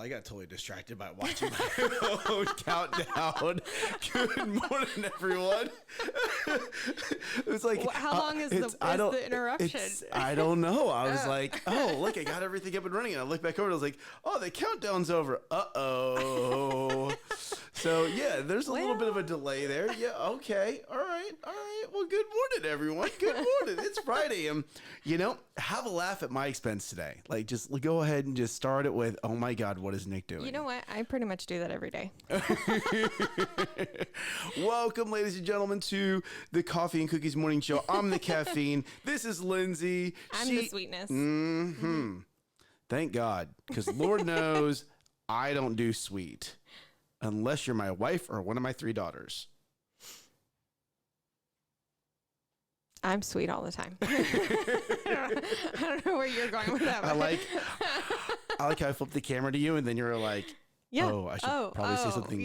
I got totally distracted by watching my own countdown. Good morning, everyone. It was like, how long is the interruption? I don't know. I was like, oh, look, I got everything up and running. And I looked back over and I was like, oh, the countdown's over. Uh-oh. So, yeah, there's a little bit of a delay there. Yeah, okay. All right. Well, good morning, everyone. Good morning. It's Friday. Have a laugh at my expense today. Like, just go ahead and just start it with, oh, my God, what is Nick doing? You know what? I pretty much do that every day. Welcome, ladies and gentlemen, to the Coffee and Cookies Morning Show. I'm the caffeine. This is Lindsay. I'm the sweetness. Mm-hmm. Thank God, because Lord knows I don't do sweet. Unless you're my wife or one of my 3 daughters. I'm sweet all the time. I don't know where you're going with that. I like how I flipped the camera to you and then you're like, yeah. Oh, I should probably say something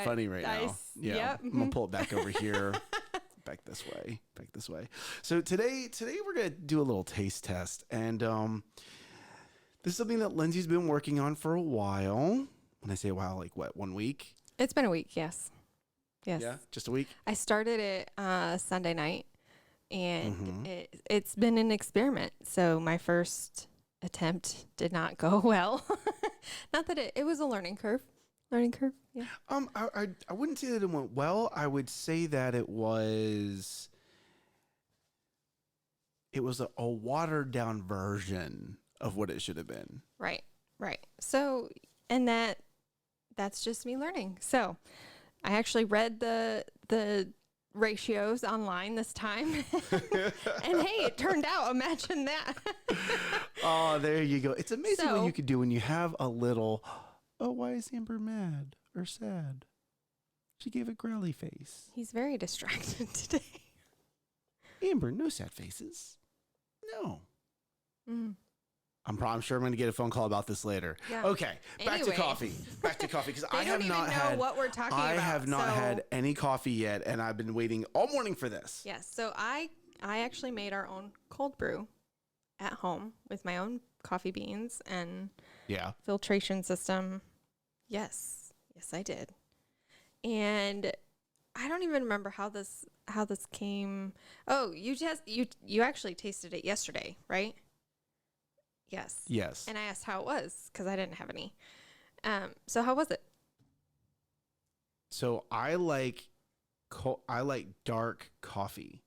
funny right now. Yeah. Yep. I'm going to pull it back over here. Back this way. So today we're going to do a little taste test. And this is something that Lindsay's been working on for a while. When I say a while, like what, 1 week? It's been a week, yes. Yeah, just a week? I started it Sunday night, and it's been an experiment. So my first attempt did not go well. Not that it was a learning curve. Yeah. I wouldn't say that it went well. I would say that it was a watered down version of what it should have been. Right. So, and that's just me learning. So I actually read the ratios online this time. And hey, it turned out. Imagine that. Oh, there you go. It's amazing what you could do when you have a little, oh, why is Amber mad or sad? She gave a growly face. He's very distracted today. Amber, no sad faces. No. I'm sure I'm going to get a phone call about this later. Yeah. Okay, back to coffee. Because I have not had what we're talking about. I have not had any coffee yet, and I've been waiting all morning for this. Yes. So I actually made our own cold brew at home with my own coffee beans and filtration system. Yes, I did. And I don't even remember how this came. Oh, you actually tasted it yesterday, right? Yes. And I asked how it was because I didn't have any. So how was it? So I like dark coffee.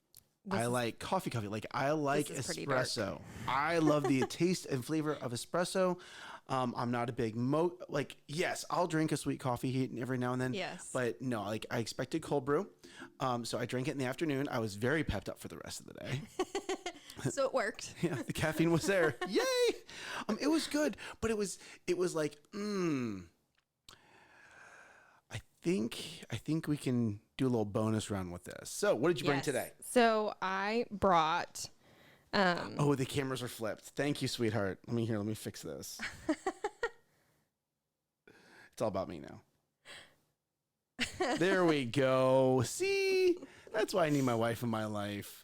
I like coffee. Like I like espresso. I love the taste and flavor of espresso. I'm not a big yes, I'll drink a sweet coffee every now and then. Yes. But no, like I expected cold brew. So I drank it in the afternoon. I was very pepped up for the rest of the day. So it worked. Yeah, the caffeine was there. Yay! It was good, but it was like, I think we can do a little bonus round with this. So, what did you bring today? So I brought. Oh, the cameras are flipped. Thank you, sweetheart. Let me fix this. It's all about me now. There we go. See, that's why I need my wife in my life.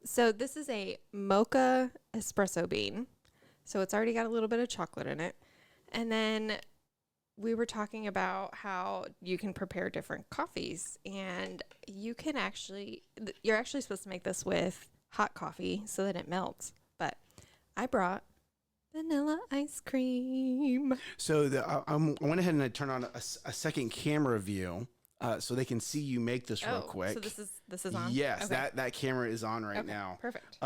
So this is a Mocha espresso bean. So it's already got a little bit of chocolate in it. And then we were talking about how you can prepare different coffees, and you're actually supposed to make this with hot coffee so that it melts. But I brought vanilla ice cream. So I went ahead and I turned on a second camera view. So they can see you make this real quick. So this is on? Yes, okay. that camera is on right now. Perfect.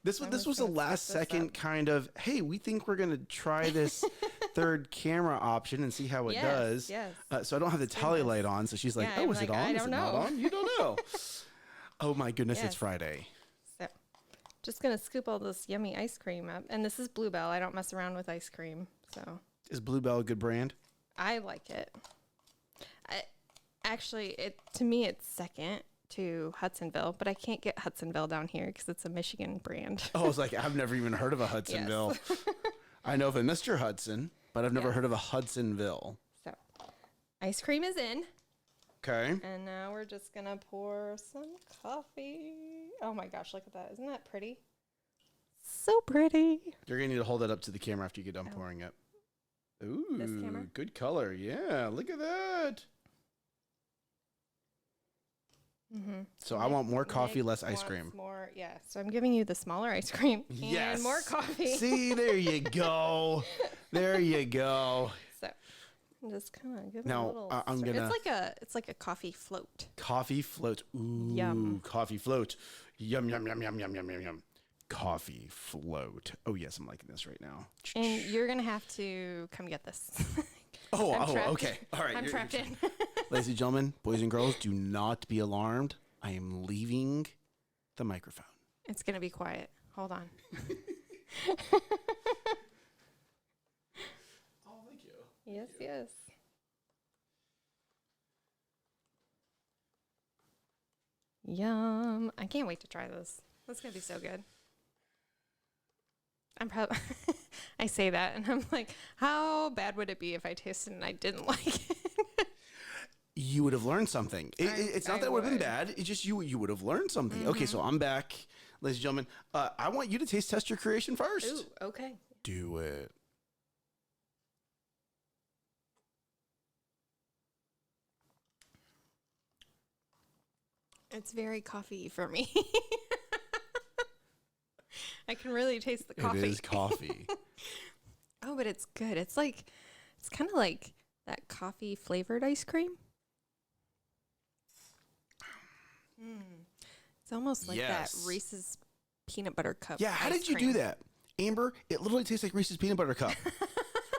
This was a last second kind of, hey, we think we're going to try this third camera option and see how it does. Yes. So I don't have the tally light on. So she's like, is it on? I don't know. Not on? You don't know. Oh my goodness, it's Friday. So just going to scoop all this yummy ice cream up. And this is Bluebell. I don't mess around with ice cream. So is Bluebell a good brand? I like it. Actually, to me, it's second to Hudsonville, but I can't get Hudsonville down here because it's a Michigan brand. Oh, I was like, I've never even heard of a Hudsonville. Yes. I know of a Mr. Hudson, but I've never heard of a Hudsonville. So, ice cream is in. Okay. And now we're just going to pour some coffee. Oh my gosh, look at that. Isn't that pretty? So pretty. You're going to need to hold that up to the camera after you get done pouring it. Ooh, good color. Yeah, look at that. Mm-hmm. So I want more coffee, less ice cream. More, yeah. So I'm giving you the smaller ice cream and more coffee. See, there you go. There you go. So I'm just kind of giving Now, a little. I'm gonna. It's like a coffee float. Coffee float. Ooh, Yum. Coffee float. Yum, yum, yum, yum, yum, yum, yum, yum. Coffee float. Oh, yes, I'm liking this right now. And you're going to have to come get this. Okay. All right. I'm trapped in. Ladies and gentlemen, boys and girls, do not be alarmed. I am leaving the microphone. It's going to be quiet. Hold on. Oh, thank you. Yes, yes. Yum. I can't wait to try this. That's going to be so good. I'm probably, I say that and I'm like, how bad would it be if I tasted and I didn't like it? You would have learned something. It's not that it would have been bad. It's just you would have learned something. Mm-hmm. Okay, so I'm back. Ladies and gentlemen, I want you to taste test your creation first. Ooh, okay. Do it. It's very coffee for me. I can really taste the coffee. It is coffee. Oh, but it's good. It's kind of like that coffee flavored ice cream. It's almost like that Reese's peanut butter cup. Yeah, how did you do that? Amber, it literally tastes like Reese's peanut butter cup.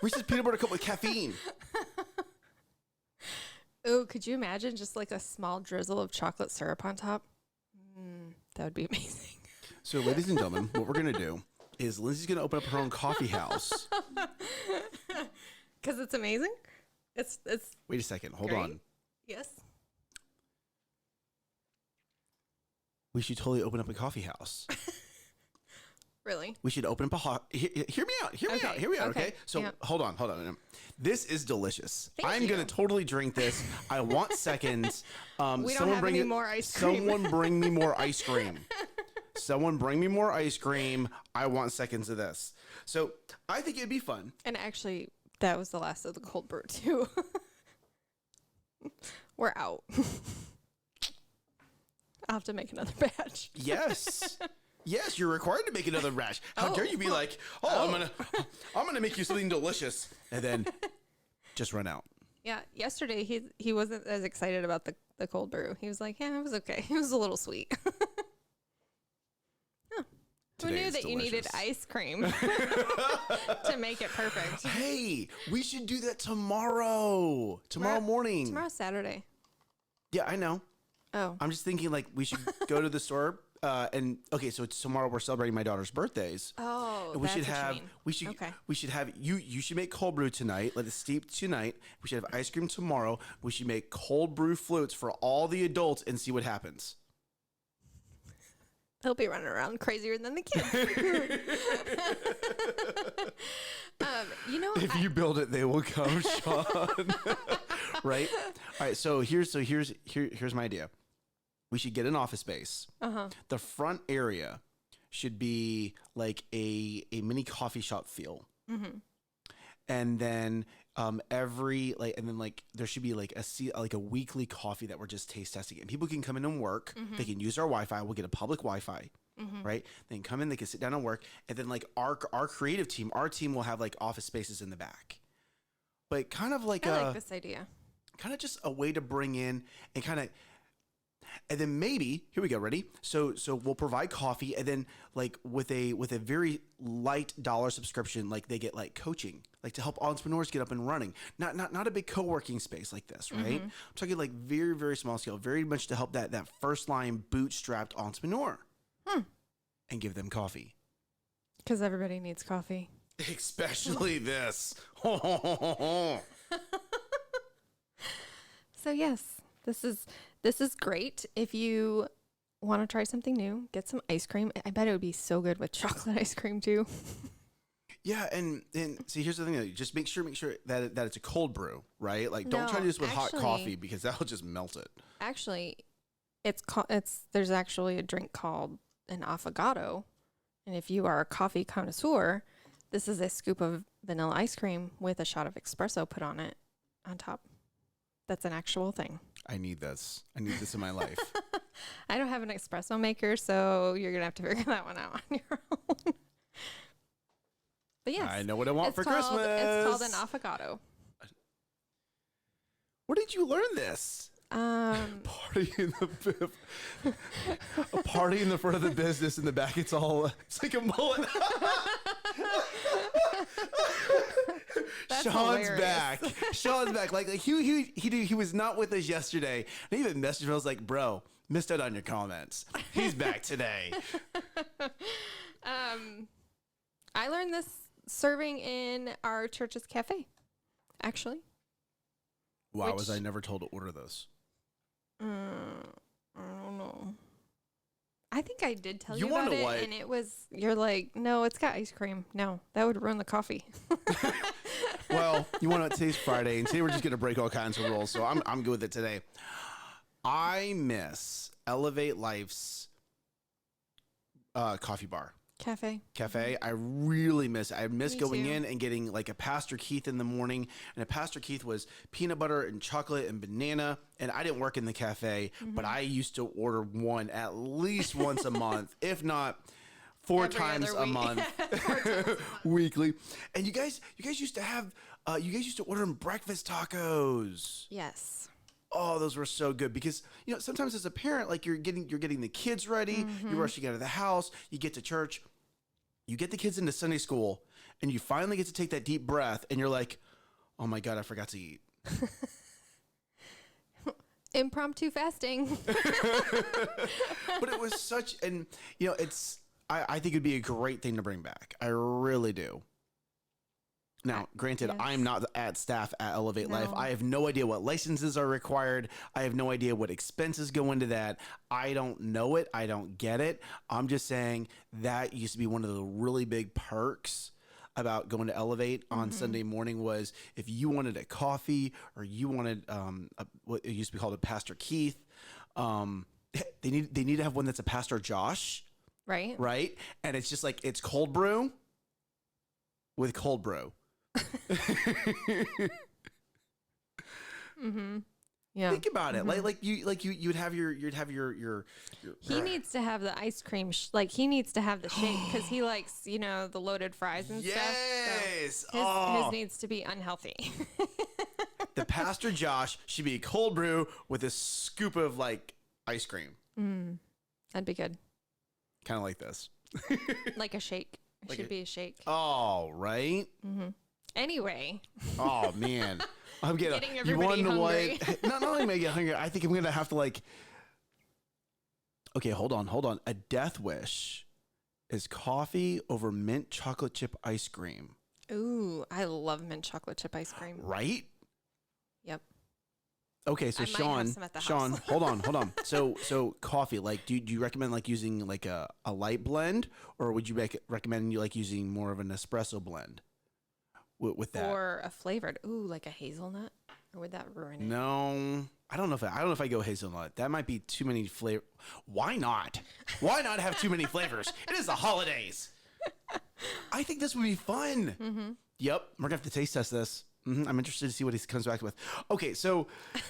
Reese's peanut butter cup with caffeine. Oh, could you imagine just like a small drizzle of chocolate syrup on top? That would be amazing. So, ladies and gentlemen, what we're going to do is Lindsay's going to open up her own coffee house. Because it's amazing? It's. Wait a second. Hold great. on. Yes. We should totally open up a coffee house. Really? We should open up hear me out. Hear me out, okay? So, hold on. This is delicious. I'm going to totally drink this. I want seconds. We don't have any more ice cream. Someone bring me more ice cream. Someone bring me more ice cream. I want seconds of this. So, I think it'd be fun. And actually, that was the last of the cold brew, too. We're out. I'll have to make another batch. Yes. Yes, you're required to make another batch. How dare you be like, I'm gonna make you something delicious, and then just run out. Yeah, yesterday he wasn't as excited about the cold brew. He was like, yeah, it was okay. It was a little sweet. Who knew that you needed ice cream to make it perfect? Hey, we should do that tomorrow. Tomorrow morning. Tomorrow's Saturday. Yeah, I know. Oh. I'm just thinking like we should go to the store. So it's tomorrow we're celebrating my daughter's birthdays. Oh, and we should have you should make cold brew tonight. Let it steep tonight. We should have ice cream tomorrow. We should make cold brew floats for all the adults and see what happens. They'll be running around crazier than the kids. If you build it, they will come, Sean. Right? All right. So here's my idea. We should get an office space. The front area should be like a mini coffee shop feel. And then there should be like a weekly coffee that we're just taste testing. And people can come in and work. They can use our Wi-Fi. We'll get a public Wi-Fi. Right? They can come in, they can sit down and work. And then like our creative team, our team will have like office spaces in the back. But kind of like I like this idea. Kind of just a way to bring in and then maybe, here we go, ready? So we'll provide coffee, and then like with a very light dollar subscription, like they get like coaching, like to help entrepreneurs get up and running. Not a big co-working space like this, right? I'm talking like very, very small scale, very much to help that first line bootstrapped entrepreneur. And give them coffee. Because everybody needs coffee. Especially this. So yes, this is great. If you want to try something new, get some ice cream. I bet it would be so good with chocolate ice cream too. Yeah, and see, here's the thing: though. Just make sure that it's a cold brew, right? Like, don't try to do this with hot coffee because that'll just melt it. Actually, there's actually a drink called an affogato, and if you are a coffee connoisseur, This is a scoop of vanilla ice cream with a shot of espresso put on it on top. That's an actual thing. I need this. I need this in my life. I don't have an espresso maker, so you're going to have to figure that one out on your own. But yes. I know what I want for Christmas. It's called an affogato. Where did you learn this? Party in the a party in the front of the business, in the back it's like a mullet. That's Sean's hilarious. back. Sean's back. Like he was not with us yesterday. And he even messaged me. I was like, bro, missed out on your comments. He's back today. I learned this serving in our church's cafe, actually. Why was I never told to order those? I don't know. I think I did tell You you about wanna it, what? and it was, you're like, no, it's got ice cream. No, that would ruin the coffee. Well, you want to today's Friday, and today we're just gonna break all kinds of rules. So I'm good with it today. I miss Elevate Life's coffee bar. Cafe. I really miss it. I miss Me going too. in and getting like a Pastor Keith in the morning. And a Pastor Keith was peanut butter and chocolate and banana. And I didn't work in the cafe, but I used to order one at least once a month, if not four Every times other a week. month, weekly. And you guys used to have, you guys used to order them breakfast tacos. Yes. Oh, those were so good because, you know, sometimes as a parent, like you're getting the kids ready, you're rushing out of the house, you get to church, you get the kids into Sunday school, and you finally get to take that deep breath, and you're like, oh my God, I forgot to eat. Impromptu fasting. But it was such, and you know, I think it'd be a great thing to bring back. I really do. Now, granted, Yes. I'm not at staff at Elevate Life. No. I have no idea what licenses are required. I have no idea what expenses go into that. I don't know it. I don't get it. I'm just saying that used to be one of the really big perks about going to Elevate on Sunday morning was if you wanted a coffee or you wanted what it used to be called a Pastor Keith, they need to have one that's a Pastor Josh, Right? right? And it's just like it's cold brew with cold brew. Yeah. Think about it. You'd have your He needs to have the ice cream. He needs to have the shake because he likes, the loaded fries and stuff. Yes. So his needs to be unhealthy. The Pastor Josh should be a cold brew with a scoop of like ice cream. That'd be good. Kind of like this. Like a shake. It should be a shake. Oh, right. Anyway. Oh man, I'm Getting you everybody want to hungry. what? Not only am I get hungry, I think I'm gonna have to like. Okay, hold on. A death wish is coffee over mint chocolate chip ice cream. Ooh, I love mint chocolate chip ice cream. Right? Yep. Okay, so I might have Sean, some at the house. hold on. So coffee, like, do you recommend like using like a light blend, or would you recommend you like using more of an espresso blend with that? Or a flavored. Ooh, like a hazelnut. Or would that ruin it? No, I don't know if I go hazelnut. That might be too many flavor. Why not? Why not have too many flavors? It is the holidays. I think this would be fun. Yep, we're gonna have to taste test this. I'm interested to see what he comes back with. Okay, so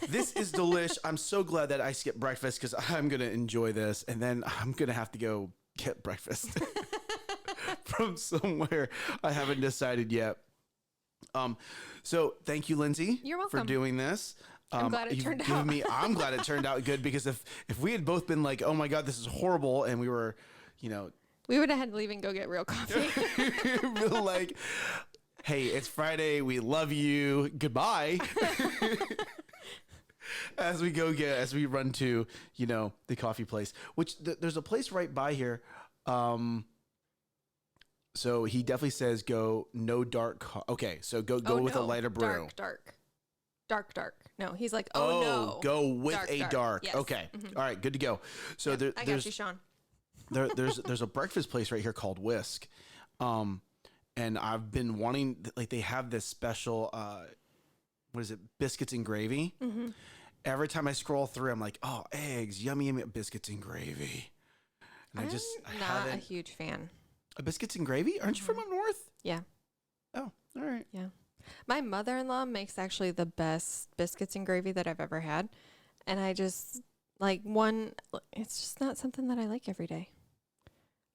this is delish. I'm so glad that I skipped breakfast because I'm going to enjoy this. And then I'm going to have to go get breakfast from somewhere I haven't decided yet. So thank you, Lindsay. You're welcome. For doing this. I'm glad it You've turned given out. I'm glad it turned out good because if we had both been like, oh my God, this is horrible. And we were, We would have had to leave and go get real coffee. like, hey, it's Friday. We love you. Goodbye. As we run to, the coffee place, which there's a place right by here. So he definitely says go no dark. Okay. So go with a lighter brew. Dark. No, he's like, no. Go with a dark. Yes. Okay. All right. Good to go. So I got you, Sean. there's a breakfast place right here called Whisk. And I've been wanting, like, they have this special, what is it, biscuits and gravy. Every time I scroll through, I'm like, oh, eggs, yummy biscuits and gravy. And I'm I not a haven't. huge fan. Biscuits and gravy? Aren't you from up north? Yeah. Oh, all right. Yeah. My mother-in-law makes actually the best biscuits and gravy that I've ever had. And I just it's just not something that I like every day.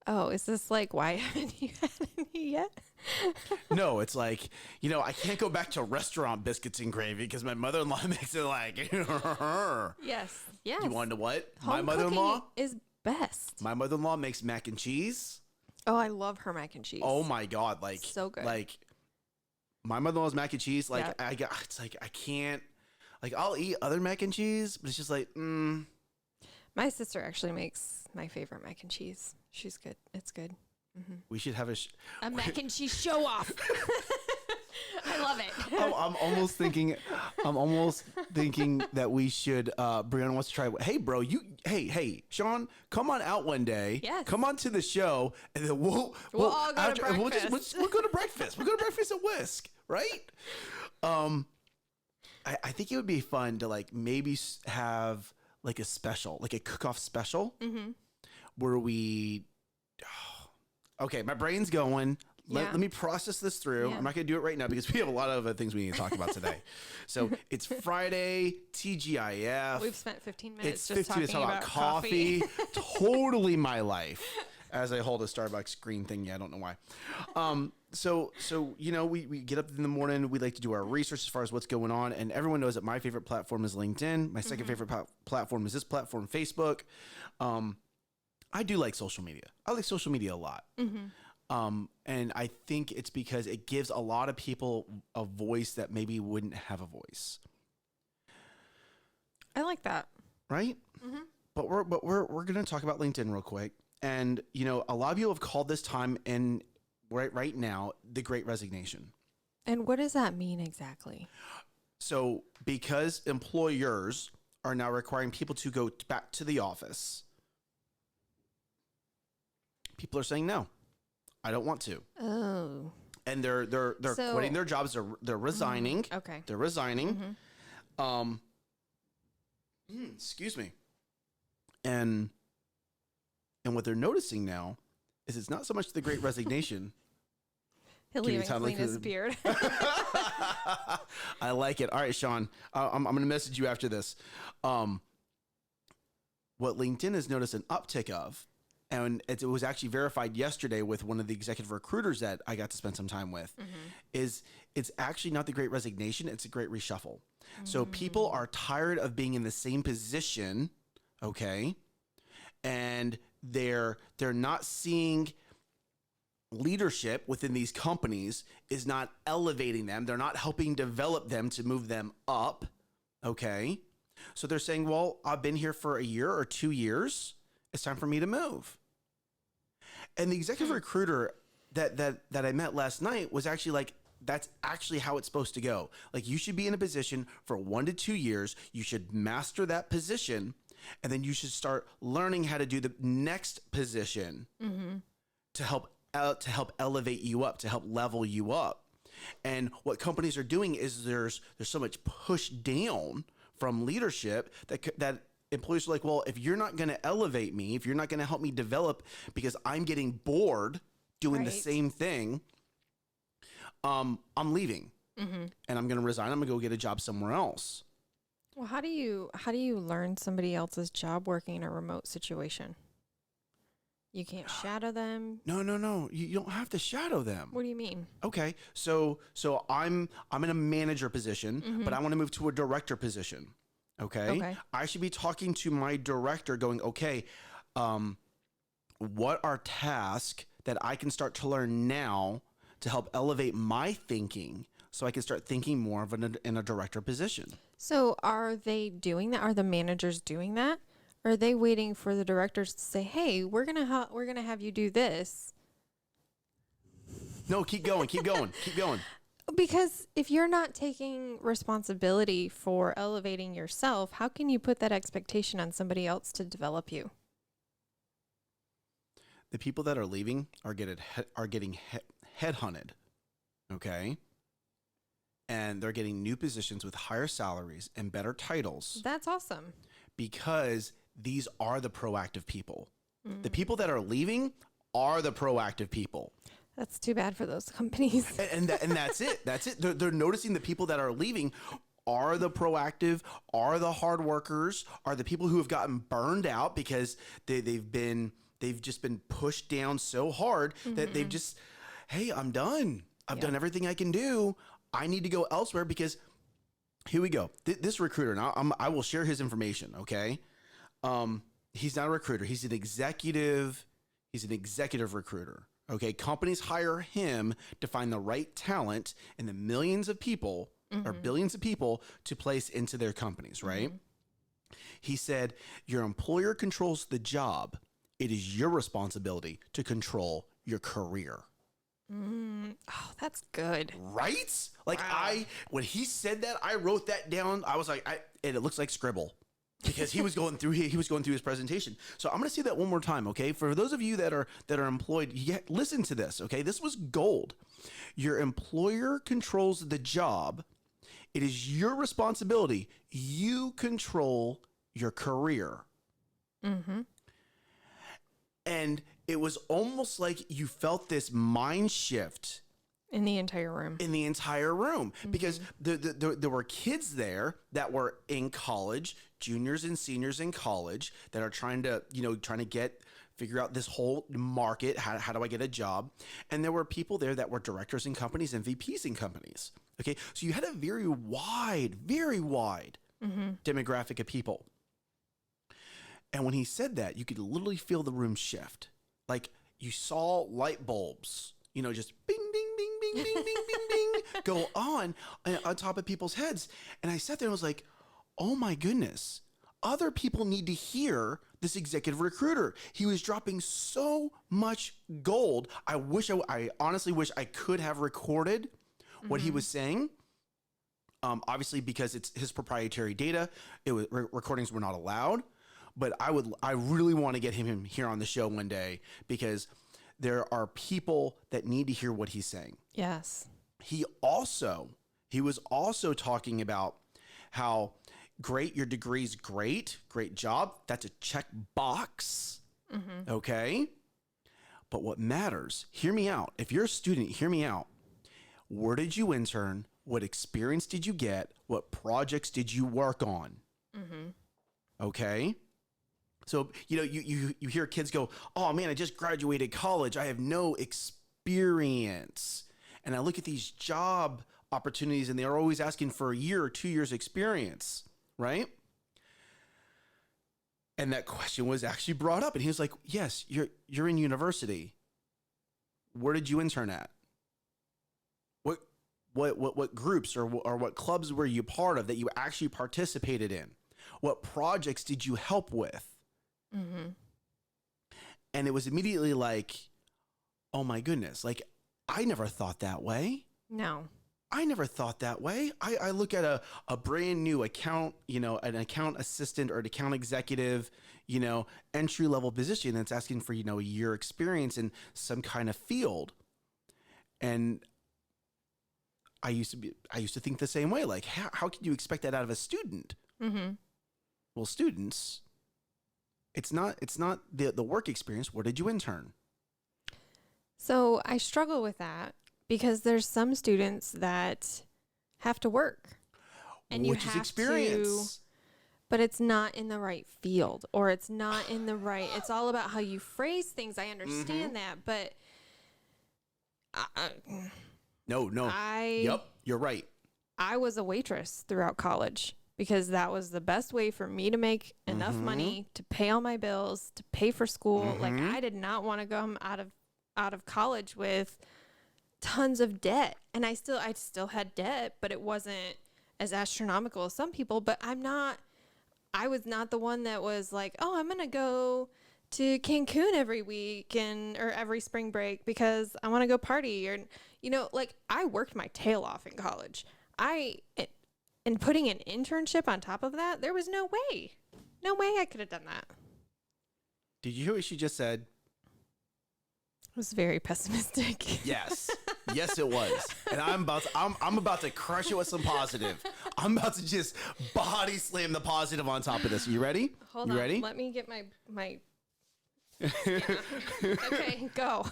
Oh, is this like, why haven't you had any yet? No, it's like, I can't go back to restaurant biscuits and gravy because my mother-in-law makes it like, Yes. Yes. You want to know what? Home My mother-in-law cooking is best. My mother-in-law makes mac and cheese. Oh, I love her mac and cheese. Oh my God. Like, so good. Like, my mother-in-law's mac and cheese, like, Yep. it's like, I can't, like, I'll eat other mac and cheese, but it's just like, My sister actually makes my favorite mac and cheese. She's good. It's good. Mm-hmm. We should have a mac and cheese show off. I love it. I'm almost thinking that we should, Brianna wants to try. Hey, bro, hey, Sean, come on out one day. Yes. Come on to the show, and then we'll all go to breakfast. We'll go to breakfast. We'll go to breakfast at Whisk, right? I think it would be fun to like maybe have like a special, like a cook-off special, where we. Okay, my brain's going. Let me process this through. Yeah. I'm not going to do it right now because we have a lot of other things we need to talk about today. So it's Friday, TGIF. We've spent 15 minutes It's just 15 minutes talking about coffee. Totally my life. As I hold a Starbucks green thing. Yeah, I don't know why. So we get up in the morning. We like to do our research as far as what's going on. And everyone knows that my favorite platform is LinkedIn. My second favorite platform is this platform, Facebook. I do like social media. I like social media a lot. And I think it's because it gives a lot of people a voice that maybe wouldn't have a voice. I like that. Right? But we're going to talk about LinkedIn real quick. And, a lot of people have called this time right now, the Great Resignation. And what does that mean exactly? So because employers are now requiring people to go back to the office, people are saying, no, I don't want to. Oh. And they're quitting their jobs. They're resigning. Okay. They're resigning. Excuse me. And what they're noticing now is it's not so much the Great Resignation. He'll even clean his beard. I like it. All right, Sean, I'm going to message you after this. What LinkedIn has noticed an uptick of, and it was actually verified yesterday with one of the executive recruiters that I got to spend some time with, is it's actually not the Great Resignation, it's a Great Reshuffle. So people are tired of being in the same position, okay? And they're not seeing leadership within these companies is not elevating them. They're not helping develop them to move them up, okay? So they're saying, well, I've been here for a year or 2 years. It's time for me to move. And the executive recruiter that I met last night was actually like, that's actually how it's supposed to go. Like, you should be in a position for 1 to 2 years. You should master that position, and then you should start learning how to do the next position to help elevate you up, to help level you up. And what companies are doing is there's so much push down from leadership that employees are like, well, if you're not going to elevate me, if you're not going to help me develop because I'm getting bored doing the same thing, I'm leaving and I'm going to resign. I'm going to go get a job somewhere else. Well, how do you learn somebody else's job working in a remote situation? You can't shadow them. No. You don't have to shadow them. What do you mean? Okay. So I'm in a manager position, but I want to move to a director position. Okay. I should be talking to my director going, okay, what are tasks that I can start to learn now to help elevate my thinking so I can start thinking more of in a director position? So are they doing that? Are the managers doing that? Or are they waiting for the directors to say, hey, we're gonna have you do this? No, keep going. Because if you're not taking responsibility for elevating yourself, how can you put that expectation on somebody else to develop you? The people that are leaving are getting headhunted, okay? And they're getting new positions with higher salaries and better titles. That's awesome. Because these are the proactive people. The people that are leaving are the proactive people. That's too bad for those companies. And that's it. That's it. They're noticing the people that are leaving are the proactive, are the hard workers, are the people who have gotten burned out because they've just been pushed down so hard that they've just, hey, I'm done. I've done everything I can do. I need to go elsewhere because here we go. This recruiter, now I will share his information. Okay. He's not a recruiter. He's an executive. He's an executive recruiter. Okay. Companies hire him to find the right talent in the millions of people or billions of people to place into their companies. Right. He said, your employer controls the job. It is your responsibility to control your career. Oh, that's good. Right? Like Wow. when he said that, I wrote that down. I was like, and it looks like scribble because he was going through his presentation. So I'm going to say that one more time. Okay. For those of you that are employed, listen to this. Okay. This was gold. Your employer controls the job. It is your responsibility. You control your career. And it was almost like you felt this mind shift In the entire room. Because there were kids there that were in college, juniors and seniors in college that are trying to figure out this whole market. How do I get a job? And there were people there that were directors in companies and VPs in companies. Okay. So you had a very wide demographic of people. And when he said that, you could literally feel the room shift. Like you saw light bulbs, just bing, bing, bing, bing, bing, bing, bing, bing, go on top of people's heads. And I sat there and was like, oh my goodness, other people need to hear this executive recruiter. He was dropping so much gold. I honestly wish I could have recorded what he was saying. Obviously, because it's his proprietary data, recordings were not allowed. But I really want to get him here on the show one day because there are people that need to hear what he's saying. Yes. He was also talking about how great, your degree's great job. That's a check box. Okay. But what matters, hear me out. If you're a student, hear me out. Where did you intern? What experience did you get? What projects did you work on? Okay. So, you hear kids go, oh man, I just graduated college. I have no experience. And I look at these job opportunities and they're always asking for a year or 2 years experience. Right. And that question was actually brought up and he was like, yes, you're in university. Where did you intern at? What groups or what clubs were you part of that you actually participated in? What projects did you help with? And it was immediately like, oh my goodness, like I never thought that way. No. I never thought that way. I look at a brand new account, an account assistant or an account executive, entry level position that's asking for, a year experience in some kind of field. And I used to think the same way. Like, how can you expect that out of a student? Well, students, it's not the work experience. Where did you intern? So I struggle with that because there's some students that have to work, and Which is experience. But it's not in the right field, or it's not in the right. It's all about how you phrase things. I understand that, but No. Yep, you're right. I was a waitress throughout college because that was the best way for me to make enough money to pay all my bills, to pay for school. Like I did not want to come out of college with tons of debt. And I still had debt, but it wasn't as astronomical as some people. But I was not the one that was like, oh, I'm going to go to Cancun every week or every spring break because I want to go party. Or, like I worked my tail off in college. And putting an internship on top of that, there was no way I could have done that. Did you hear what she just said? It was very pessimistic. Yes, it was. And I'm about to crush it with some positive. I'm about to just body slam the positive on top of this. Are you ready? Hold on. Ready? Let me get my Okay, go.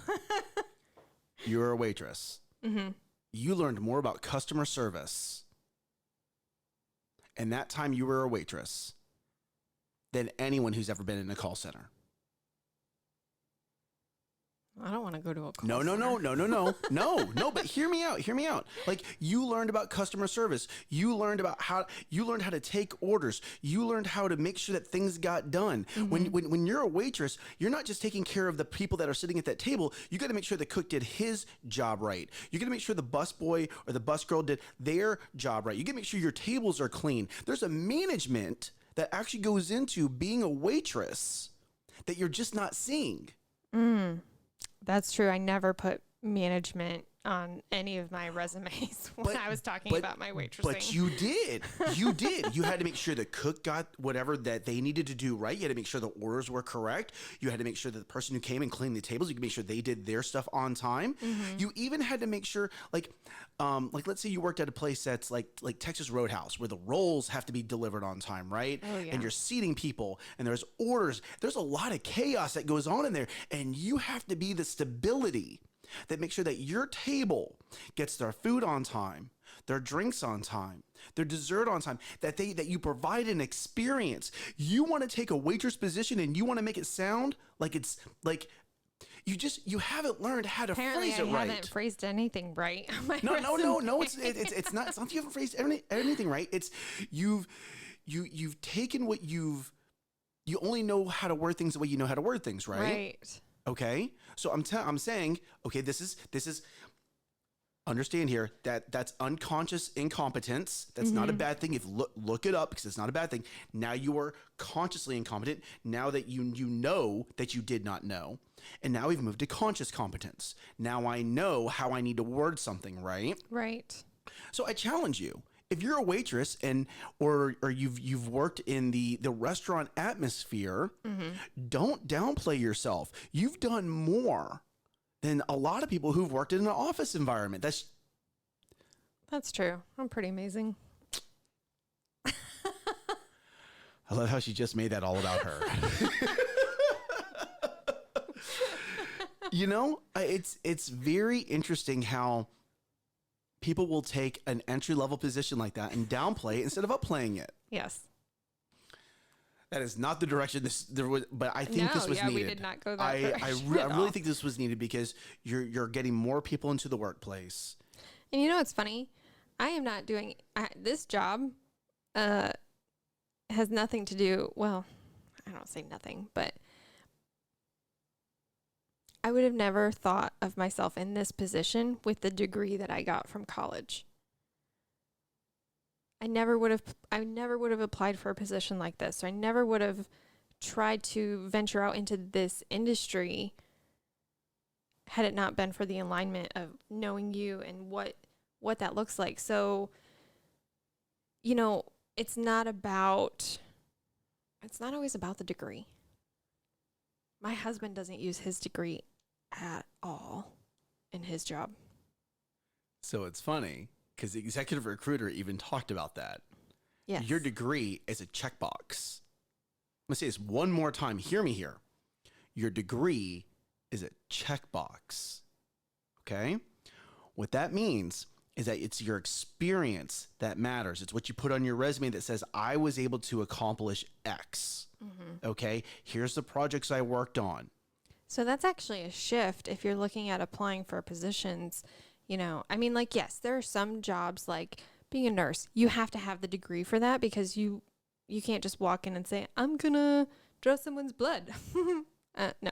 You were a waitress. Mm-hmm. You learned more about customer service in that time you were a waitress than anyone who's ever been in a call center. I don't want to go to a call No. But hear me out. Like, you learned about customer service. You learned how to take orders. You learned how to make sure that things got done. When you're a waitress, you're not just taking care of the people that are sitting at that table. You got to make sure the cook did his job right. You got to make sure the busboy or the bus girl did their job right. You got to make sure your tables are clean. There's a management that actually goes into being a waitress that you're just not seeing. That's true. I never put management on any of my resumes when I was talking about my waitressing. But you did. You did. You had to make sure the cook got whatever that they needed to do right. You had to make sure the orders were correct. You had to make sure that the person who came and cleaned the tables, you could make sure they did their stuff on time. You even had to make sure, like let's say you worked at a place that's like Texas Roadhouse, where the rolls have to be delivered on time, right? Oh, yeah. And you're seating people, and there's orders. There's a lot of chaos that goes on in there, and you have to be the stability that makes sure that your table gets their food on time, their drinks on time, their dessert on time, that you provide an experience. You want to take a waitress position and you want to make it sound like it's like you haven't learned how to phrase it right. I haven't phrased anything right. No. It's not you haven't phrased anything right. It's you've taken what you only know how to word things the way you know how to word things, right? Right. Okay, so I'm saying, okay, this is understand here that that's unconscious incompetence. That's not a bad thing. If look it up, because it's not a bad thing. Now you are consciously incompetent. Now that you know that you did not know, and now we've moved to conscious competence. Now I know how I need to word something, right? Right. So I challenge you. If you're a waitress or you've worked in the restaurant atmosphere, don't downplay yourself. You've done more than a lot of people who've worked in an office environment. That's true. I'm pretty amazing. I love how she just made that all about her. It's very interesting how people will take an entry-level position like that and downplay it instead of upplaying it. Yes. That is not the direction but I think this was needed. We did not go that direction. I really think this was needed because you're getting more people into the workplace. And you know what's funny? I am not doing this job. Has nothing to do. Well, I don't say nothing, but I would have never thought of myself in this position with the degree that I got from college. I never would have applied for a position like this. Or I never would have tried to venture out into this industry had it not been for the alignment of knowing you and what that looks like. So, it's not always about the degree. My husband doesn't use his degree at all in his job. So it's funny because the executive recruiter even talked about that. Yes. Your degree is a checkbox. I'm going to say this one more time. Hear me here. Your degree is a checkbox. Okay? What that means is that it's your experience that matters. It's what you put on your resume that says, I was able to accomplish X. Okay? Here's the projects I worked on. So that's actually a shift if you're looking at applying for positions. Yes, there are some jobs like being a nurse. You have to have the degree for that because you can't just walk in and say, I'm going to draw someone's blood. No.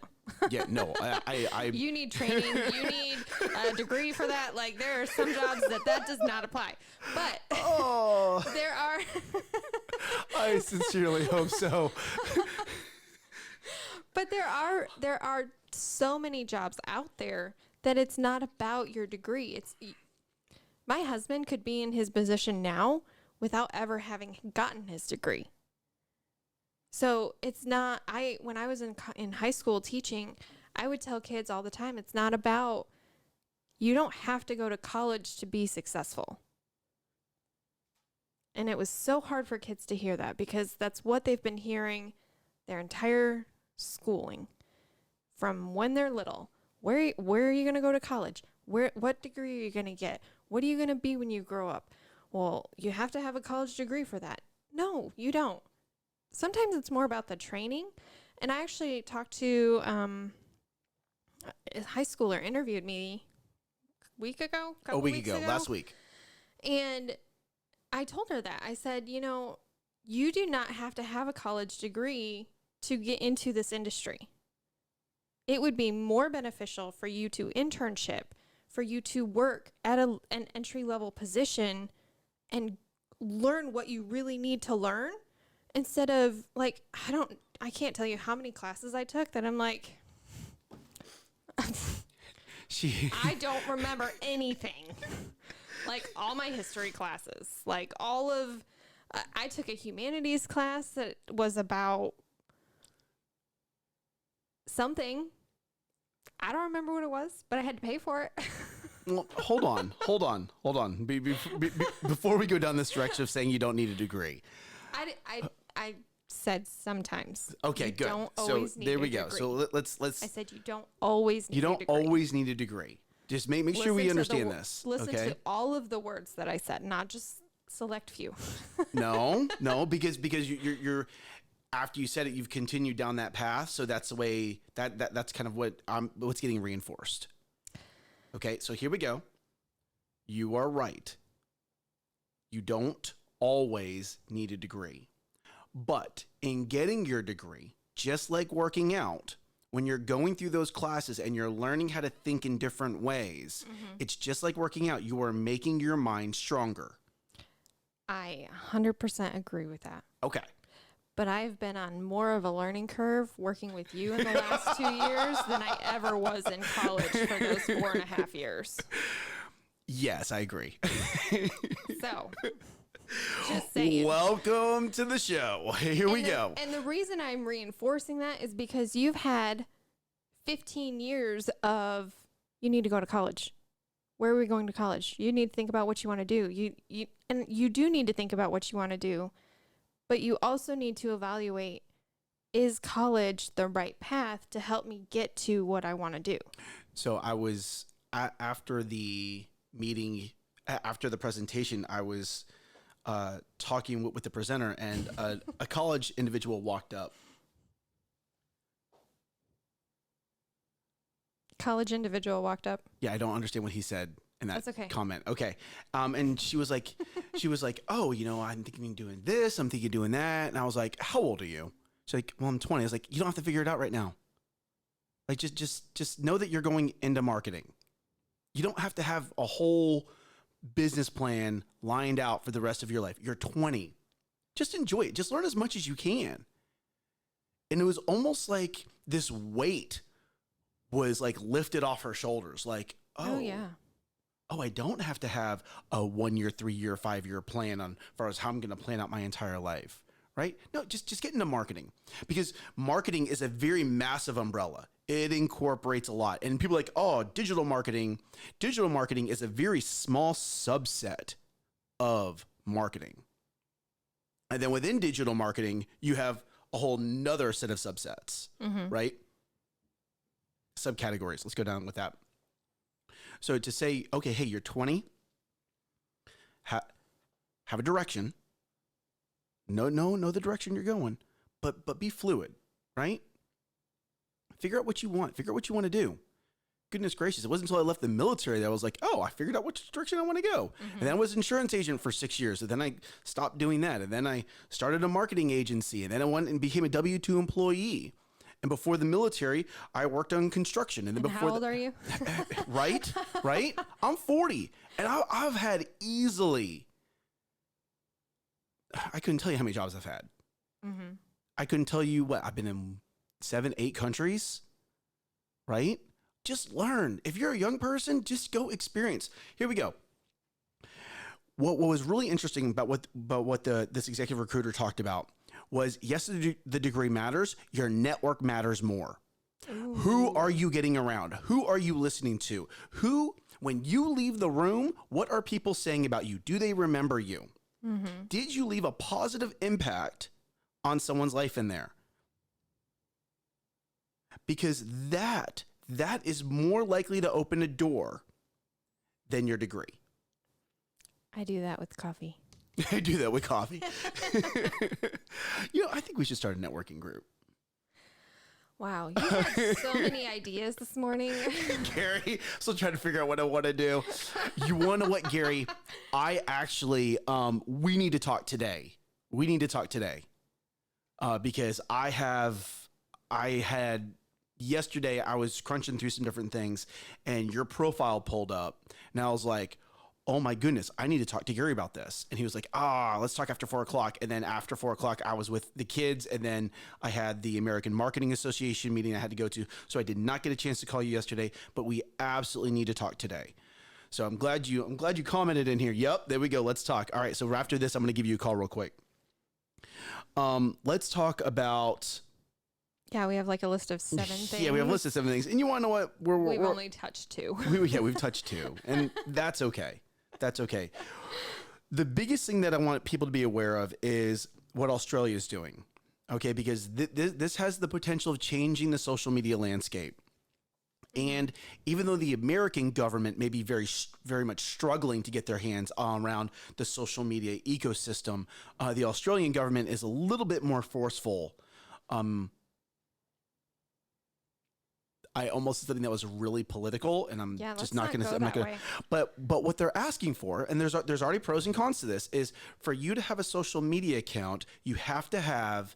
Yeah, no. I You need training. You need a degree for that. Like, there are some jobs that does not apply. But there are. I sincerely hope so. But there are so many jobs out there that it's not about your degree. My husband could be in his position now without ever having gotten his degree. So it's not, when I was in high school teaching, I would tell kids all the time, it's not about, you don't have to go to college to be successful. And it was so hard for kids to hear that because that's what they've been hearing their entire schooling. from when they're little. Where are you going to go to college? What degree are you going to get? What are you going to be when you grow up? Well, you have to have a college degree for that. No, you don't. Sometimes it's more about the training. And I actually talked to a high schooler interviewed me a week ago. Last week. And I told her that. I said, you do not have to have a college degree to get into this industry. It would be more beneficial for you to internship, for you to work at an entry-level position and learn what you really need to learn instead of like, I can't tell you how many classes I took that I'm like, I don't remember anything. Like all my history classes, like all of, I took a humanities class that was about something. I don't remember what it was, but I had to pay for it. Well, hold on. Before we go down this direction of saying you don't need a degree. I said sometimes. Okay, you good. Don't so always need there we a go. degree. So let's. I said you don't always need you a don't degree. always need a degree. Just make sure we understand this. Listen okay? to all of the words that I said, not just select few. No, because you're after you said it, you've continued down that path. So that's the way that's kind of what's getting reinforced. Okay, so here we go. You are right. You don't always need a degree. But in getting your degree, just like working out, when you're going through those classes and you're learning how to think in different ways, it's just like working out. You are making your mind stronger. I 100% agree with that. Okay. But I've been on more of a learning curve working with you in the last 2 years than I ever was in college for those 4.5 years. Yes, I agree. So, just saying. Welcome to the show. Here we go. And the reason I'm reinforcing that is because you've had 15 years of, you need to go to college. Where are we going to college? You need to think about what you want to do. And you do need to think about what you want to do. But you also need to evaluate, is college the right path to help me get to what I want to do? So I was, after the meeting, after the presentation, I was talking with the presenter, and a college individual walked up. College individual walked up? Yeah, I don't understand what he said in that That's okay. comment. Okay. And she was like, oh, I'm thinking of doing this. I'm thinking of doing that. And I was like, how old are you? She's like, well, I'm 20. I was like, you don't have to figure it out right now. Like, just know that you're going into marketing. You don't have to have a whole business plan lined out for the rest of your life. You're 20. Just enjoy it. Just learn as much as you can. And it was almost like this weight was like lifted off her shoulders. Like, oh yeah. Oh, I don't have to have a 1 year, 3 year, 5 year plan on as far as how I'm going to plan out my entire life, right? No, just get into marketing, because marketing is a very massive umbrella. It incorporates a lot. And people are like, oh, digital marketing is a very small subset of marketing. And then within digital marketing, you have a whole nother set of subsets, right? Subcategories. Let's go down with that. So to say, okay, hey, you're 20, have a direction. Know the direction you're going, but be fluid, right? Figure out what you want. Figure out what you want to do. Goodness gracious, it wasn't until I left the military that I was like, oh, I figured out which direction I want to go. And then I was an insurance agent for 6 years. And then I stopped doing that. And then I started a marketing agency. And then I went and became a W-2 employee. And before the military, I worked on construction. And then before how old are you? Right? I'm 40. And I've had easily, I couldn't tell you how many jobs I've had. I couldn't tell you what, I've been in 7, 8 countries, right? Just learn. If you're a young person, just go experience. Here we go. What was really interesting about what this executive recruiter talked about was, yes, the degree matters. Your network matters more. Ooh. Who are you getting around? Who are you listening to? When you leave the room, what are people saying about you? Do they remember you? Did you leave a positive impact on someone's life in there? because that is more likely to open a door than your degree. I do that with coffee. I do that with coffee. I think we should start a networking group. Wow, you had so many ideas this morning. Gary, still trying to figure out what I want to do. You want to know what, Gary? I actually, we need to talk today. Because yesterday I was crunching through some different things and your profile pulled up and I was like, oh my goodness, I need to talk to Gary about this. And he was like, let's talk after 4:00. And then after 4:00, I was with the kids. And then I had the American Marketing Association meeting I had to go to. So I did not get a chance to call you yesterday, but we absolutely need to talk today. So I'm glad you commented in here. Yep. There we go. Let's talk. All right. So after this, I'm going to give you a call real quick. Let's talk about. Yeah, we have like a list of 7 things. Yeah, we have a list of 7 things. And you want to know what? We've only touched 2. We've touched 2. And that's okay. That's okay. The biggest thing that I want people to be aware of is what Australia is doing. Okay, because this has the potential of changing the social media landscape. And even though the American government may be very, very much struggling to get their hands around the social media ecosystem, the Australian government is a little bit more forceful. I almost said something that was really political, and I'm just not going to. I'm not going to. But what they're asking for, and there's already pros and cons to this, is for you to have a social media account, you have to have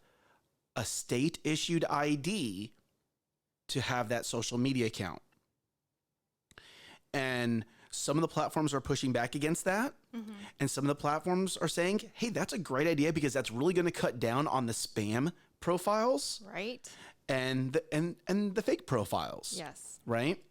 a state issued ID to have that social media account. And some of the platforms are pushing back against that, and some of the platforms are saying, "Hey, that's a great idea because that's really going to cut down on the spam profiles." Right. And the fake profiles. Yes. Right?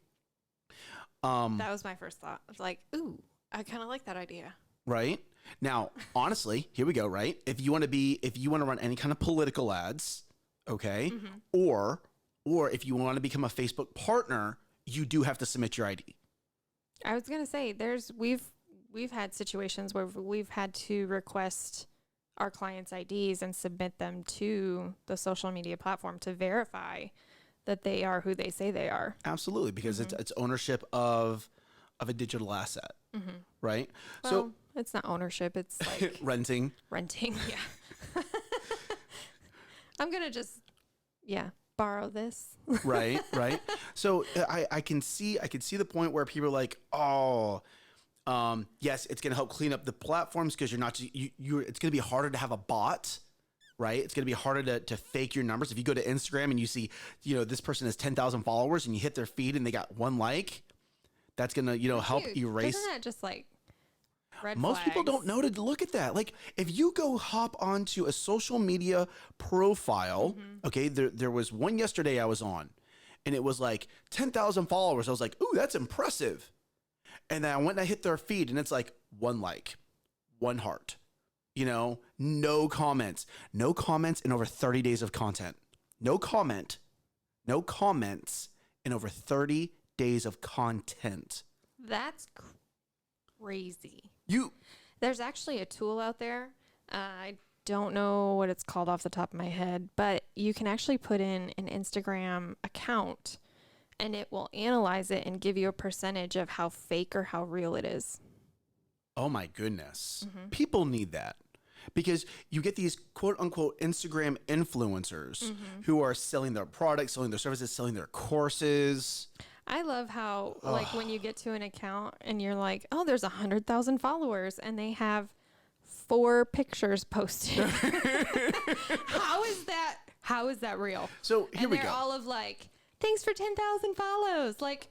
That was my first thought. I was like, ooh, I kind of like that idea. Right? Now, honestly, here we go, right? If you want to run any kind of political ads, okay? Or if you want to become a Facebook partner, you do have to submit your ID. I was going to say we've had situations where we've had to request our clients' IDs and submit them to the social media platform to verify that they are who they say they are. Absolutely, because it's ownership of a digital asset, right? Well, so it's not ownership; it's like renting. Yeah. I'm gonna just borrow this. Right. So I can see the point where people are like, yes, it's going to help clean up the platforms because you're not it's going to be harder to have a bot, right? It's going to be harder to fake your numbers. If you go to Instagram and you see, this person has 10,000 followers and you hit their feed and they got 1 like, that's going to, help erase. Isn't that just like red Most flags? people don't know to look at that. Like if you go hop onto a social media profile, okay, there was one yesterday I was on and it was like 10,000 followers. I was like, ooh, that's impressive. And then I went and I hit their feed and it's like 1 like, 1 heart, no comments in over 30 days of content. No comments in over 30 days of content. That's crazy. There's actually a tool out there. I don't know what it's called off the top of my head, but you can actually put in an Instagram account and it will analyze it and give you a percentage of how fake or how real it is. Oh my goodness. People need that because you get these quote unquote Instagram influencers who are selling their products, selling their services, selling their courses. I love how like when you get to an account and you're like, oh, there's 100,000 followers and they have 4 pictures posted. How is that real? So here we go. They're all of like, thanks for 10,000 follows. Like,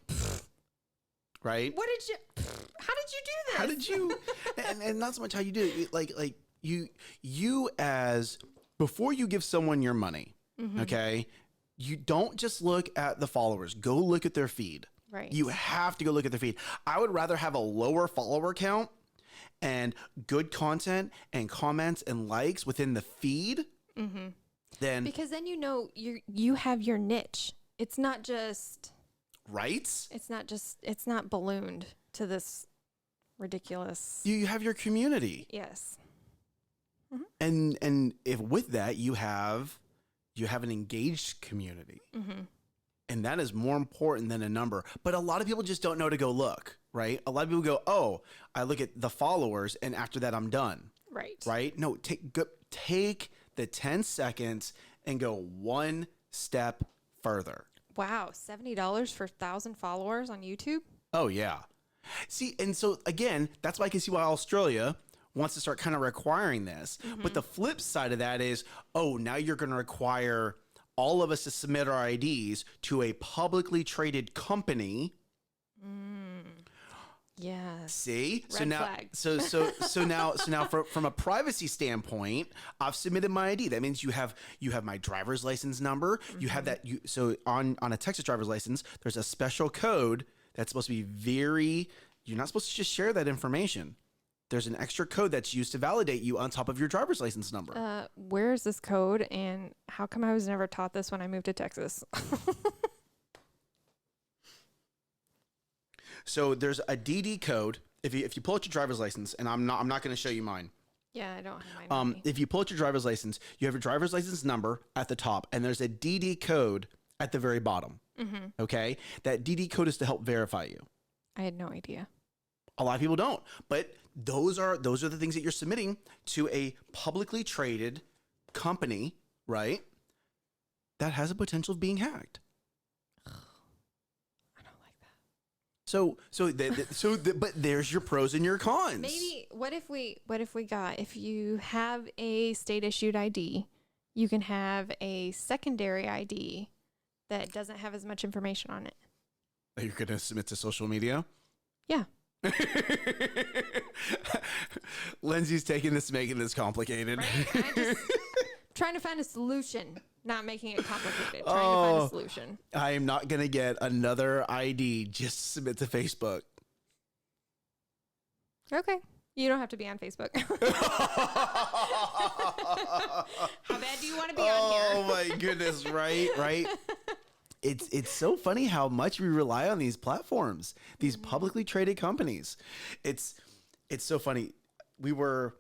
right? How did you do this? How did you? and not so much how you do it. Like you as before you give someone your money, okay? You don't just look at the followers. Go look at their feed. Right. You have to go look at their feed. I would rather have a lower follower count and good content and comments and likes within the feed than because then you have your niche. It's not just right. It's not ballooned to this ridiculous. You have your community. Yes. And if with that you have an engaged community. And that is more important than a number. But a lot of people just don't know to go look, right? A lot of people go, oh, I look at the followers and after that I'm done. Right. Right? No, take the 10 seconds and go one step further. Wow. $70 for 1,000 followers on YouTube? Oh, yeah. See, and so again, that's why I can see why Australia wants to start kind of requiring this. But the flip side of that is, oh, now you're going to require all of us to submit our IDs to a publicly traded company. Yes. See, Red so now, flag. so now, from a privacy standpoint, I've submitted my ID. That means you have my driver's license number. You have that. So on a Texas driver's license, there's a special code that's supposed to be you're not supposed to just share that information. There's an extra code that's used to validate you on top of your driver's license number. Where is this code, and how come I was never taught this when I moved to Texas? So there's a DD code. If you pull out your driver's license, and I'm not going to show you mine. Yeah, I don't have mine. If you pull out your driver's license, you have your driver's license number at the top, and there's a DD code at the very bottom. Okay, that DD code is to help verify you. I had no idea. A lot of people don't, but those are the things that you're submitting to a publicly traded company, right? That has a potential of being hacked. I don't like that. But there's your pros and your cons. Maybe what if you have a state issued ID, you can have a secondary ID that doesn't have as much information on it. That you're going to submit to social media? Yeah. Lindsay's making this complicated. Right? I'm just trying to find a solution, not making it complicated. Trying to find a solution. I am not going to get another ID just to submit to Facebook. Okay. You don't have to be on Facebook. How bad do you want to be on here? Oh my goodness, right? It's so funny how much we rely on these platforms, these publicly traded companies. It's so funny. We were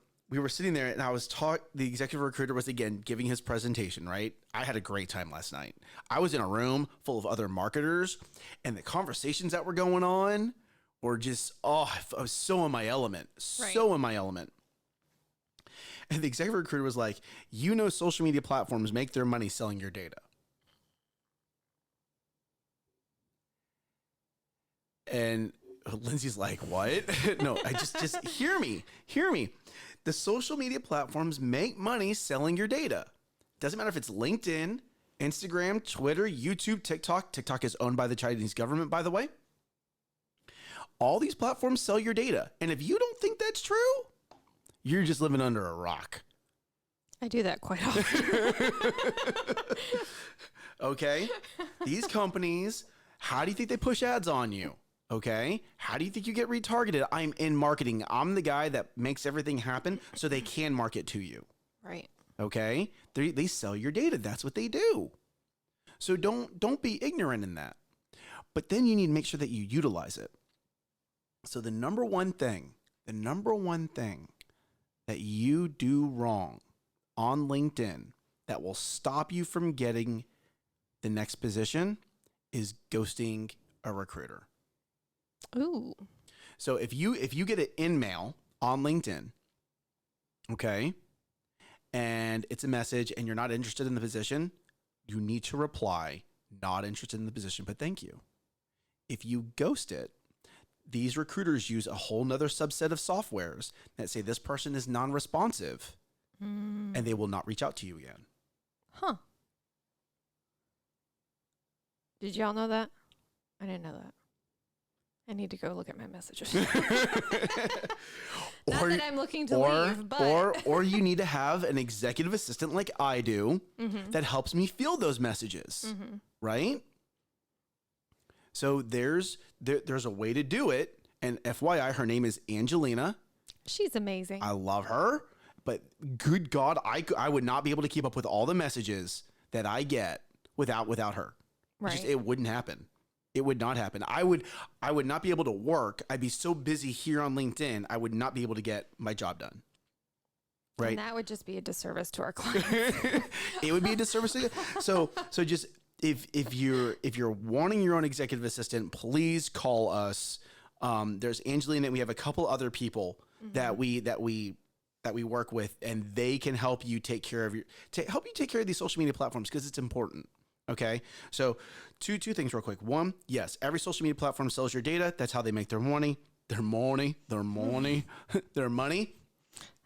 sitting there and the executive recruiter was again giving his presentation, right? I had a great time last night. I was in a room full of other marketers and the conversations that were going on were just, I was so in my element, so in my element. And the executive recruiter was like, social media platforms make their money selling your data. And Lindsay's like, what? No, I just hear me. The social media platforms make money selling your data. Doesn't matter if it's LinkedIn, Instagram, Twitter, YouTube, TikTok. TikTok is owned by the Chinese government, by the way. All these platforms sell your data. And if you don't think that's true, you're just living under a rock. I do that quite often. Okay? These companies, how do you think they push ads on you? Okay? How do you think you get retargeted? I'm in marketing. I'm the guy that makes everything happen so they can market to you. Right. Okay? They sell your data. That's what they do. So don't be ignorant in that. But then you need to make sure that you utilize it. So the number one thing that you do wrong on LinkedIn that will stop you from getting the next position is ghosting a recruiter. Ooh. So if you get an in-mail on LinkedIn, okay, and it's a message and you're not interested in the position, you need to reply, not interested in the position, but thank you. If you ghost it, these recruiters use a whole nother subset of softwares that say this person is non-responsive and they will not reach out to you again. Huh. Did y'all know that? I didn't know that. I need to go look at my messages. Not that I'm looking to leave, but... or you need to have an executive assistant like I do that helps me field those messages, right? So there's a way to do it. And FYI, her name is Angelina. She's amazing. I love her. But good God, I would not be able to keep up with all the messages that I get without her. Right. It wouldn't happen. It would not happen. I would not be able to work. I'd be so busy here on LinkedIn, I would not be able to get my job done. Right. And that would just be a disservice to our clients. It would be a disservice. So just if you're wanting your own executive assistant, please call us. There's Angelina, and we have a couple other people that we work with, and they can help you take care of these social media platforms, because it's important. Okay, so two things real quick. One, yes, every social media platform sells your data. That's how they make their money. Their money.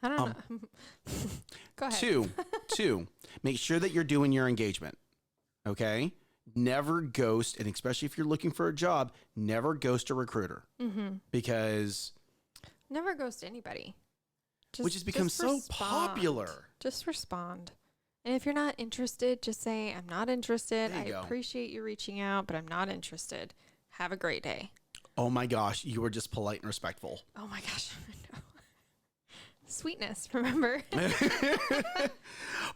I don't know. Go ahead. Two, make sure that you're doing your engagement. Okay, never ghost, and especially if you're looking for a job, never ghost a recruiter, because never ghost anybody. Which has become so popular. Just respond. And if you're not interested, just say, I'm not interested. I go. appreciate you reaching out, but I'm not interested. Have a great day. Oh my gosh, you were just polite and respectful. Oh my gosh. I know. Sweetness, remember?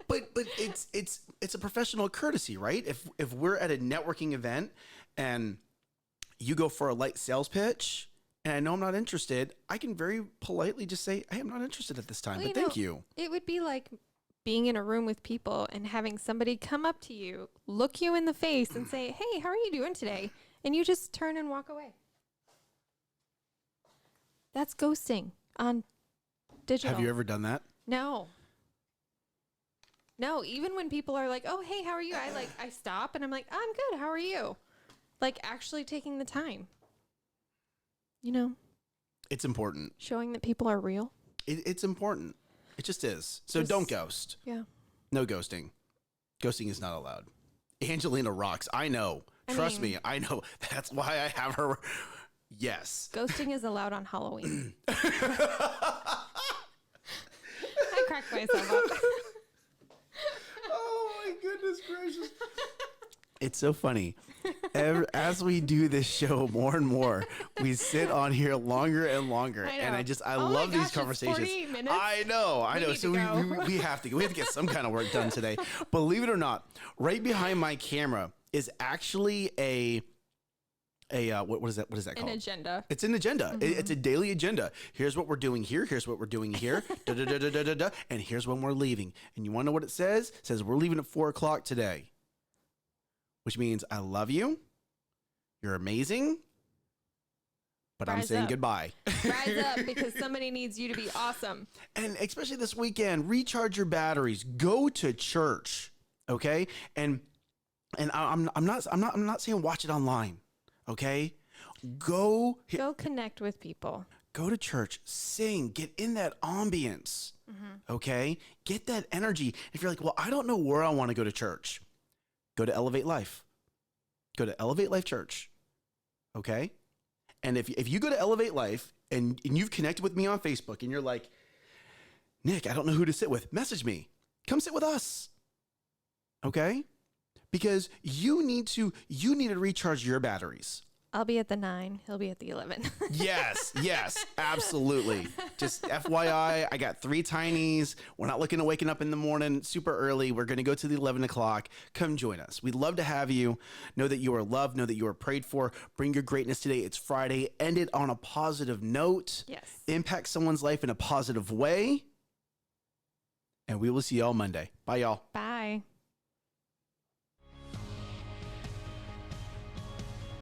but it's a professional courtesy, right? If we're at a networking event and you go for a light sales pitch, and I know I'm not interested, I can very politely just say, hey, I'm not interested at this time, Well, but thank you. It would be like being in a room with people and having somebody come up to you, look you in the face and say, hey, how are you doing today? And you just turn and walk away. That's ghosting on digital. Have you ever done that? No, even when people are like, oh, hey, how are you? I stop and I'm like, I'm good. How are you? Like actually taking the time. You know, it's important. Showing that people are real. It's important. It just is. So don't ghost. Yeah. No ghosting. Ghosting is not allowed. Angelina rocks. I know. Trust me. I know. That's why I have her. Yes. Ghosting is allowed on Halloween. I cracked myself up. Oh my goodness gracious. It's so funny. As we do this show more and more, we sit on here longer and longer. And I love these conversations. 48 minutes. I know. So we have to get some kind of work done today. Believe it or not, right behind my camera is actually a what is that? What is that called? An agenda. It's an agenda. It's a daily agenda. Here's what we're doing here. Here's what we're doing here. Da, da, da, da, da, da, da, and here's when we're leaving. And you want to know what it says? It says we're leaving at 4:00 today, which means I love you. You're amazing. But I'm saying goodbye. Rise up, because somebody needs you to be awesome. And especially this weekend, recharge your batteries. Go to church, okay? And I'm not saying watch it online, okay? Go connect with people. Go to church, sing, get in that ambience, okay? Get that energy. If you're like, well, I don't know where I want to go to church, go to Elevate Life. Go to Elevate Life Church, okay? And if you go to Elevate Life and you've connected with me on Facebook and you're like, Nick, I don't know who to sit with, message me. Come sit with us, okay? Because you need to recharge your batteries. I'll be at the 9. He'll be at the 11. Yes, absolutely. Just FYI, I got 3 tinies. We're not looking at waking up in the morning super early. We're going to go to the 11 o'clock. Come join us. We'd love to have you. Know that you are loved. Know that you are prayed for. Bring your greatness today. It's Friday. End it on a positive note. Yes. Impact someone's life in a positive way. And we will see y'all Monday. Bye, y'all. Bye.